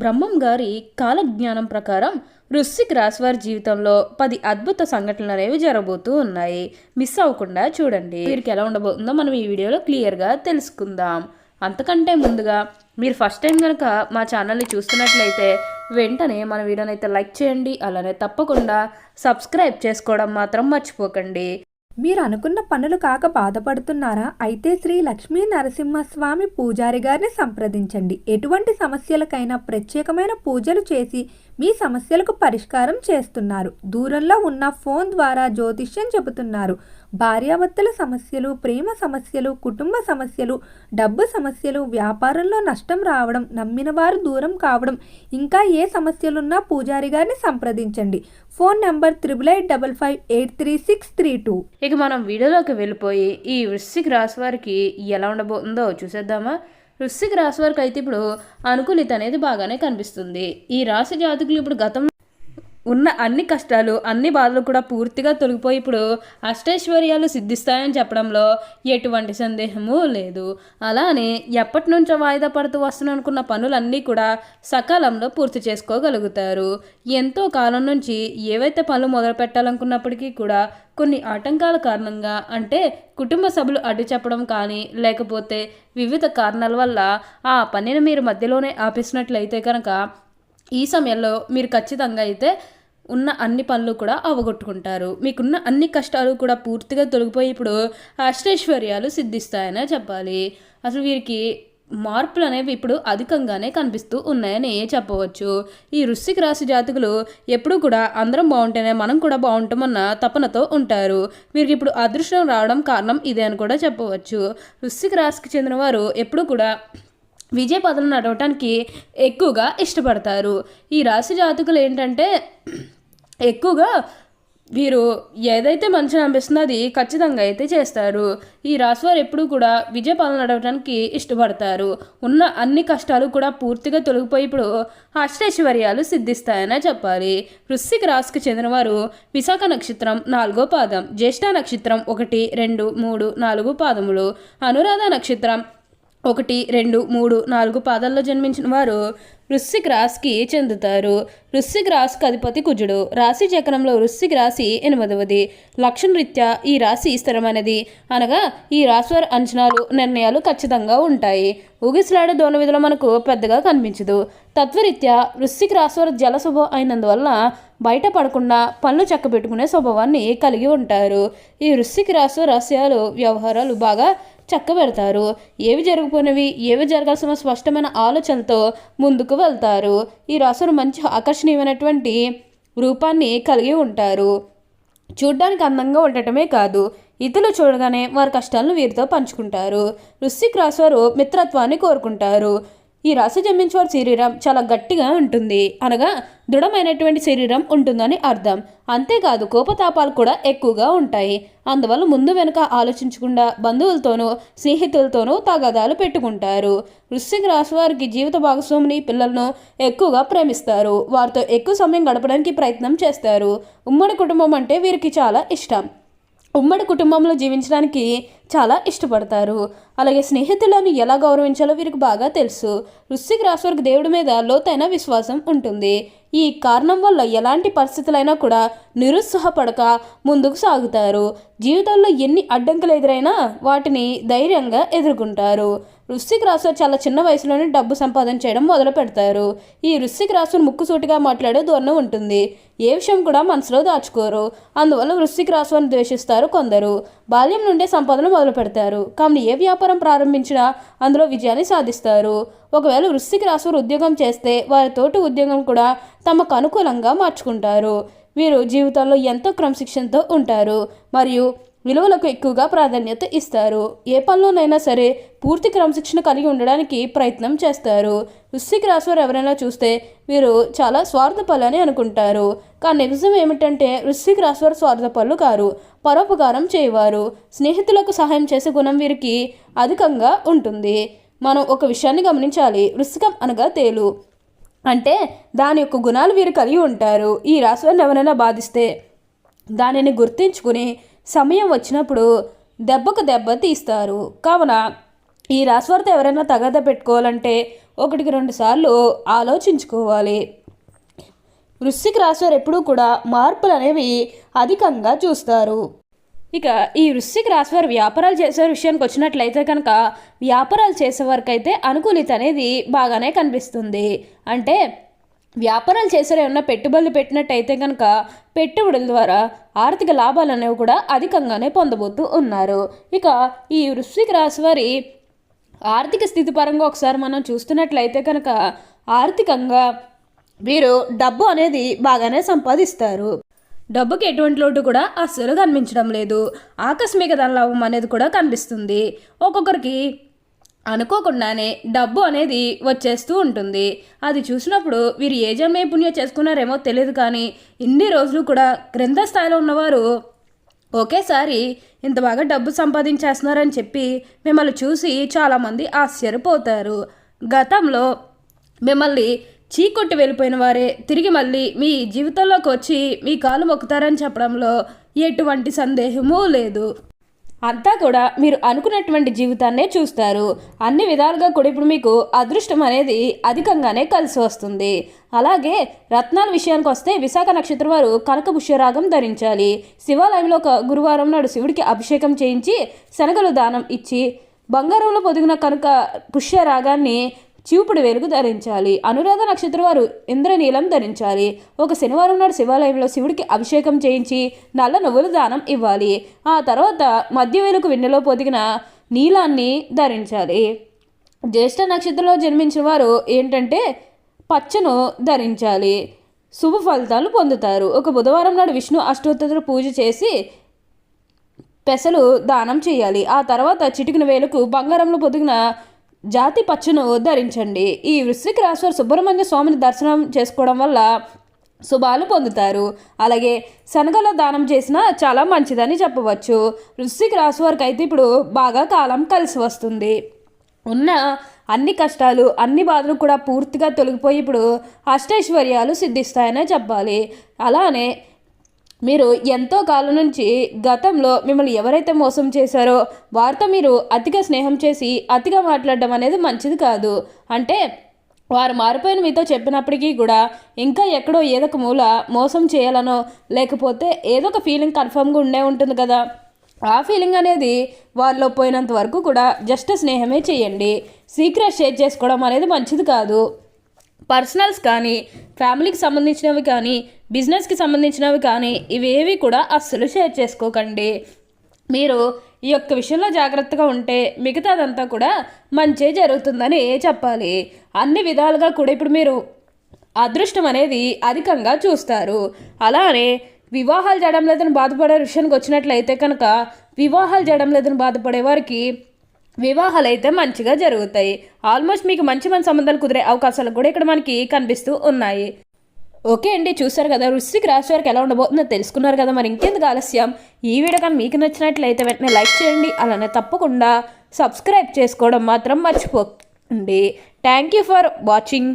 బ్రహ్మం గారి కాలజ్ఞానం ప్రకారం వృశ్చిక రాశి వారి జీవితంలో 10 అద్భుత సంఘటనలు అనేవి జరగబోతూ ఉన్నాయి. మిస్ అవ్వకుండా చూడండి. వీరికి ఎలా ఉండబోతుందో మనం ఈ వీడియోలో క్లియర్గా తెలుసుకుందాం. అంతకంటే ముందుగా మీరు ఫస్ట్ టైం కనుక మా ఛానల్ని చూస్తున్నట్లయితే వెంటనే మన వీడియోని అయితే లైక్ చేయండి. అలానే తప్పకుండా సబ్స్క్రైబ్ చేసుకోవడం మాత్రం మర్చిపోకండి. మీరు అనుకున్న పనులు కాక బాధపడుతున్నారా? అయితే శ్రీ లక్ష్మీ నరసింహస్వామి పూజారి గారిని సంప్రదించండి. ఎటువంటి సమస్యలకైనా ప్రత్యేకమైన పూజలు చేసి మీ సమస్యలకు పరిష్కారం చేస్తున్నారు. దూరంలో ఉన్న ఫోన్ ద్వారా జ్యోతిష్యం చెబుతున్నారు. భార్యాభర్తల సమస్యలు, ప్రేమ సమస్యలు, కుటుంబ సమస్యలు, డబ్బు సమస్యలు, వ్యాపారంలో నష్టం రావడం, నమ్మిన వారు దూరం కావడం, ఇంకా ఏ సమస్యలున్నా పూజారి గారిని సంప్రదించండి. Phone number 8855533632. ఇక మనం వీడియోలోకి వెళ్ళిపోయి ఈ వృశ్చిక రాశి వారికి ఎలా ఉండబోతుందో చూసేద్దామా. వృశ్చిక రాశి వారికి అయితే ఇప్పుడు అనుకూలిత అనేది బాగానే కనిపిస్తుంది. ఈ రాశి జాతకులు ఇప్పుడు గతం ఉన్న అన్ని కష్టాలు, అన్ని బాధలు కూడా పూర్తిగా తొలగిపోయి ఇప్పుడు అష్టైశ్వర్యాలు సిద్ధిస్తాయని చెప్పడంలో ఎటువంటి సందేహము లేదు. అలానే ఎప్పటి నుంచో వాయిదా పడుతూ వస్తున్ననుకున్న పనులన్నీ కూడా సకాలంలో పూర్తి చేసుకోగలుగుతారు. ఎంతో కాలం నుంచి ఏవైతే పనులు మొదలు పెట్టాలనుకున్నప్పటికీ కూడా కొన్ని ఆటంకాల కారణంగా, అంటే కుటుంబ సభ్యులు అడ్డు చెప్పడం కానీ, లేకపోతే వివిధ కారణాల వల్ల ఆ పనిని మీరు మధ్యలోనే ఆపేసినట్లయితే కనుక ఈ సమయంలో మీరు ఖచ్చితంగా అయితే ఉన్న అన్ని పనులు కూడా అవగొట్టుకుంటారు. మీకున్న అన్ని కష్టాలు కూడా పూర్తిగా తొలగిపోయి ఇప్పుడు అష్టైశ్వర్యాలు సిద్ధిస్తాయనే చెప్పాలి. అసలు వీరికి మార్పులు అనేవి ఇప్పుడు అధికంగానే కనిపిస్తూ ఉన్నాయని చెప్పవచ్చు. ఈ వృశ్చిక రాశి జాతకులు ఎప్పుడూ కూడా అందరం బాగుంటేనే మనం కూడా బాగుంటామన్న తపనతో ఉంటారు. వీరికి ఇప్పుడు అదృష్టం రావడం కారణం ఇదే అని కూడా చెప్పవచ్చు. వృశ్చిక రాశికి చెందిన వారు ఎప్పుడూ కూడా విజయ పదవులు నడవటానికి ఎక్కువగా ఇష్టపడతారు. ఈ రాశి జాతకులు ఏంటంటే ఎక్కువగా వీరు ఏదైతే మంచిగా అనిపిస్తుందో అది ఖచ్చితంగా అయితే చేస్తారు. ఈ రాశి వారు ఎప్పుడూ కూడా విజయ పాలన నడవడానికి ఇష్టపడతారు. ఉన్న అన్ని కష్టాలు కూడా పూర్తిగా తొలగిపోయి ఇప్పుడు అష్టైశ్వర్యాలు సిద్ధిస్తాయనే చెప్పాలి. వృశ్చిక రాశికి చెందినవారు విశాఖ నక్షత్రం 4వ పాదం, జ్యేష్ఠ నక్షత్రం 1, 2, 3, 4 పాదములు, అనురాధ నక్షత్రం 1, 2, 3, 4 పాదాల్లో జన్మించిన వారు వృశ్చిక రాశికి చెందుతారు. వృశ్చిక రాశికి అధిపతి కుజుడు. రాశి చక్రంలో వృశ్చిక రాశి 8వది. లక్షణ రీత్యా ఈ రాశి స్థిరమైనది, అనగా ఈ రాశి వారి అంచనాలు, నిర్ణయాలు ఖచ్చితంగా ఉంటాయి. ఊగిసలాడే దోణ విధులు మనకు పెద్దగా కనిపించదు. తత్వరీత్యా వృశ్చిక రాశి వారి జల స్వభావం అయినందువల్ల బయట పడకుండా పనులు చక్కబెట్టుకునే స్వభావాన్ని కలిగి ఉంటారు. ఈ వృశ్చిక రాశి రహస్యాలు, వ్యవహారాలు బాగా చక్కబెడతారు. ఏవి జరగపోయినవి, ఏవి జరగాల్సిన స్పష్టమైన ఆలోచనతో ముందుకు వెళ్తారు. ఈ రాశులు మంచి ఆకర్షణీయమైనటువంటి రూపాన్ని కలిగి ఉంటారు. చూడ్డానికి అందంగా ఉండటమే కాదు, ఇతరులు చూడగానే వారి కష్టాలను వీరితో పంచుకుంటారు. వృశ్చిక రాశి వారు మిత్రత్వాన్ని కోరుకుంటారు. ఈ రాశి జన్మించేవారి శరీరం చాలా గట్టిగా ఉంటుంది, అనగా దృఢమైనటువంటి శరీరం ఉంటుందని అర్థం. అంతేకాదు కోపతాపాలు కూడా ఎక్కువగా ఉంటాయి. అందువల్ల ముందు వెనుక ఆలోచించకుండా బంధువులతోనూ స్నేహితులతోనూ తగాదాలు పెట్టుకుంటారు. వృశ్చిక రాశి వారికి జీవిత భాగస్వామిని, పిల్లలను ఎక్కువగా ప్రేమిస్తారు. వారితో ఎక్కువ సమయం గడపడానికి ప్రయత్నం చేస్తారు. ఉమ్మడి కుటుంబం అంటే వీరికి చాలా ఇష్టం. ఉమ్మడి కుటుంబంలో జీవించడానికి చాలా ఇష్టపడతారు. అలాగే స్నేహితులను ఎలా గౌరవించాలో వీరికి బాగా తెలుసు. వృశ్చిక రాశి వారికి దేవుడి మీద లోతైన విశ్వాసం ఉంటుంది. ఈ కారణం వల్ల ఎలాంటి పరిస్థితులైనా కూడా నిరుత్సాహపడక ముందుకు సాగుతారు. జీవితంలో ఎన్ని అడ్డంకులు ఎదురైనా వాటిని ధైర్యంగా ఎదుర్కొంటారు. వృశ్చిక రాశి చాలా చిన్న వయసులోనే డబ్బు సంపాదన చేయడం మొదలు పెడతారు. ఈ వృశ్చిక రాశిని ముక్కుసూటిగా మాట్లాడే ధోరణి ఉంటుంది. ఏ విషయం కూడా మనసులో దాచుకోరు. అందువల్ల వృశ్చిక రాశిని ద్వేషిస్తారు కొందరు. బాల్యం నుండే సంపాదన మొదలు పెడతారు. కానీ ఏ వ్యాపారం ప్రారంభించినా అందులో విజయాన్ని సాధిస్తారు. ఒకవేళ వృశ్చిక రాశి ఉద్యోగం చేస్తే వారి తోటి ఉద్యోగం కూడా తమకు అనుకూలంగా మార్చుకుంటారు. వీరు జీవితంలో ఎంతో క్రమశిక్షణతో ఉంటారు మరియు విలువలకు ఎక్కువగా ప్రాధాన్యత ఇస్తారు. ఏ పనిలోనైనా సరే పూర్తి క్రమశిక్షణ కలిగి ఉండడానికి ప్రయత్నం చేస్తారు. వృశ్చిక రాశి వారు ఎవరైనా చూస్తే వీరు చాలా స్వార్థపరులు అని అనుకుంటారు. కానీ నిజం ఏమిటంటే వృశ్చిక రాశి వారు స్వార్థపరులు కారు, పరోపకారం చేయవారు. స్నేహితులకు సహాయం చేసే గుణం వీరికి అధికంగా ఉంటుంది. మనం ఒక విషయాన్ని గమనించాలి. వృశ్చికం అనగా తేలు, అంటే దాని యొక్క గుణాలు వీరు కలిగి ఉంటారు. ఈ రాశి వారిని ఎవరైనా బాధిస్తే దానిని గుర్తించుకుని సమయం వచ్చినప్పుడు దెబ్బకు దెబ్బ తీస్తారు. కావున ఈ రాశివారితో ఎవరైనా తగాదా పెట్టుకోవాలంటే ఒకటికి 2 సార్లు ఆలోచించుకోవాలి. వృశ్చిక రాశి వారు ఎప్పుడూ కూడా మార్పులు అనేవి అధికంగా చూస్తారు. ఇక ఈ వృశ్చిక రాశి వారు వ్యాపారాలు చేసే విషయానికి వచ్చినట్లయితే కనుక వ్యాపారాలు చేసే వారికైతే అనుకూలిత అనేది బాగానే కనిపిస్తుంది. అంటే వ్యాపారాలు చేసే ఏమన్నా పెట్టుబడులు పెట్టినట్టయితే కనుక పెట్టుబడుల ద్వారా ఆర్థిక లాభాలు అనేవి కూడా అధికంగానే పొందబోతూ ఉన్నారు. ఇక ఈ వృశ్చిక రాశి వారి ఆర్థిక స్థితి పరంగా ఒకసారి మనం చూస్తున్నట్లయితే కనుక ఆర్థికంగా వీరు డబ్బు అనేది బాగానే సంపాదిస్తారు. డబ్బుకి ఎటువంటి లోటు కూడా అస్సలు కనిపించడం లేదు. ఆకస్మిక ధనలాభం అనేది కూడా కనిపిస్తుంది. ఒక్కొక్కరికి అనుకోకుండానే డబ్బు అనేది వచ్చేస్తూ ఉంటుంది. అది చూసినప్పుడు వీరు ఏ జన్మే పుణ్యం చేసుకున్నారేమో తెలియదు, కానీ ఇన్ని రోజులు కూడా క్రింద స్థాయిలో ఉన్నవారు ఒకేసారి ఇంత బాగా డబ్బు సంపాదించేస్తున్నారని చెప్పి మిమ్మల్ని చూసి చాలామంది ఆశ్చర్యపోతారు. గతంలో మిమ్మల్ని చీకొట్టి వెళ్ళిపోయిన వారే తిరిగి మళ్ళీ మీ జీవితంలోకి వచ్చి మీ కాలు మొక్కుతారని చెప్పడంలో ఎటువంటి సందేహమూ లేదు. అంతా కూడా మీరు అనుకున్నటువంటి జీవితాన్నే చూస్తారు. అన్ని విధాలుగా కూడా ఇప్పుడు మీకు అదృష్టం అనేది అధికంగానే కలిసి వస్తుంది. అలాగే రత్నాల విషయానికి వస్తే విశాఖ నక్షత్రం వారు కనక పుష్యరాగం ధరించాలి. శివాలయంలో గురువారం నాడు శివుడికి అభిషేకం చేయించి శనగలు దానం ఇచ్చి బంగారంలో పొదిగిన కనక పుష్యరాగాన్ని చూపుడు వెలుగు ధరించాలి. అనురాధ నక్షత్రం వారు ఇంద్రనీలం ధరించాలి. ఒక శనివారం నాడు శివాలయంలో శివుడికి అభిషేకం చేయించి నల్ల నువ్వులు దానం ఇవ్వాలి. ఆ తర్వాత మధ్య వేలుకు వెన్నెలో పొదిగిన నీలాన్ని ధరించాలి. జ్యేష్ఠ నక్షత్రంలో జన్మించిన వారు ఏంటంటే పచ్చను ధరించాలి. శుభ ఫలితాలు పొందుతారు. ఒక బుధవారం నాడు విష్ణు అష్టోత్తర పూజ చేసి పెసలు దానం చేయాలి. ఆ తర్వాత చిటికిన వేలుకు బంగారంలో పొదిగిన జాతి పచ్చను ధరించండి. ఈ వృశ్చిక రాశి వారు సుబ్రహ్మణ్య స్వామిని దర్శనం చేసుకోవడం వల్ల శుభాలు పొందుతారు. అలాగే శనగల దానం చేసినా చాలా మంచిదని చెప్పవచ్చు. వృశ్చిక రాశి వారికి అయితే ఇప్పుడు బాగా కాలం కలిసి వస్తుంది. ఉన్న అన్ని కష్టాలు అన్ని బాధలు కూడా పూర్తిగా తొలగిపోయి ఇప్పుడు అష్టైశ్వర్యాలు సిద్ధిస్తాయనే చెప్పాలి. అలానే మీరు ఎంతో కాలం నుంచి గతంలో మిమ్మల్ని ఎవరైతే మోసం చేశారో వారితో మీరు అతిగా స్నేహం చేసి అతిగా మాట్లాడడం అనేది మంచిది కాదు. అంటే వారు మారిపోయిన మీతో చెప్పినప్పటికీ కూడా ఇంకా ఎక్కడో ఏదో ఒక మూల మోసం చేయాలనో లేకపోతే ఏదో ఒక ఫీలింగ్ కన్ఫర్మ్గా ఉండే ఉంటుంది కదా. ఆ ఫీలింగ్ అనేది వారిలో పోయినంత వరకు కూడా జస్ట్ స్నేహమే చేయండి. సీక్రెట్ షేర్ చేసుకోవడం అనేది మంచిది కాదు. పర్సనల్స్ కానీ ఫ్యామిలీకి సంబంధించినవి కానీ బిజినెస్కి సంబంధించినవి కానీ ఇవేవి కూడా అస్సలు షేర్ చేసుకోకండి. మీరు ఈ యొక్క విషయంలో జాగ్రత్తగా ఉంటే మిగతాదంతా కూడా మంచి జరుగుతుందని చెప్పాలి. అన్ని విధాలుగా కూడా ఇప్పుడు మీరు అదృష్టం అనేది అధికంగా చూస్తారు. అలానే వివాహాలు చేయడం లేదని బాధపడే విషయానికి వచ్చినట్లయితే కనుక వివాహాలు చేయడం లేదని బాధపడే వారికి వివాహాలు అయితే మంచిగా జరుగుతాయి. ఆల్మోస్ట్ మీకు మంచి సంబంధాలు కుదిరే అవకాశాలు కూడా ఇక్కడ మనకి కనిపిస్తూ ఉన్నాయి. ఓకే అండి, చూసారు కదా వృశ్చిక రాశి వారికి ఎలా ఉండబోతుందో తెలుసుకున్నారు కదా. మరి ఇంకెందుకు ఆలస్యం, ఈ వీడియో కానీ మీకు నచ్చినట్లయితే వెంటనే లైక్ చేయండి. అలానే తప్పకుండా సబ్స్క్రైబ్ చేసుకోవడం మాత్రం మర్చిపోకండి. Thank you for watching.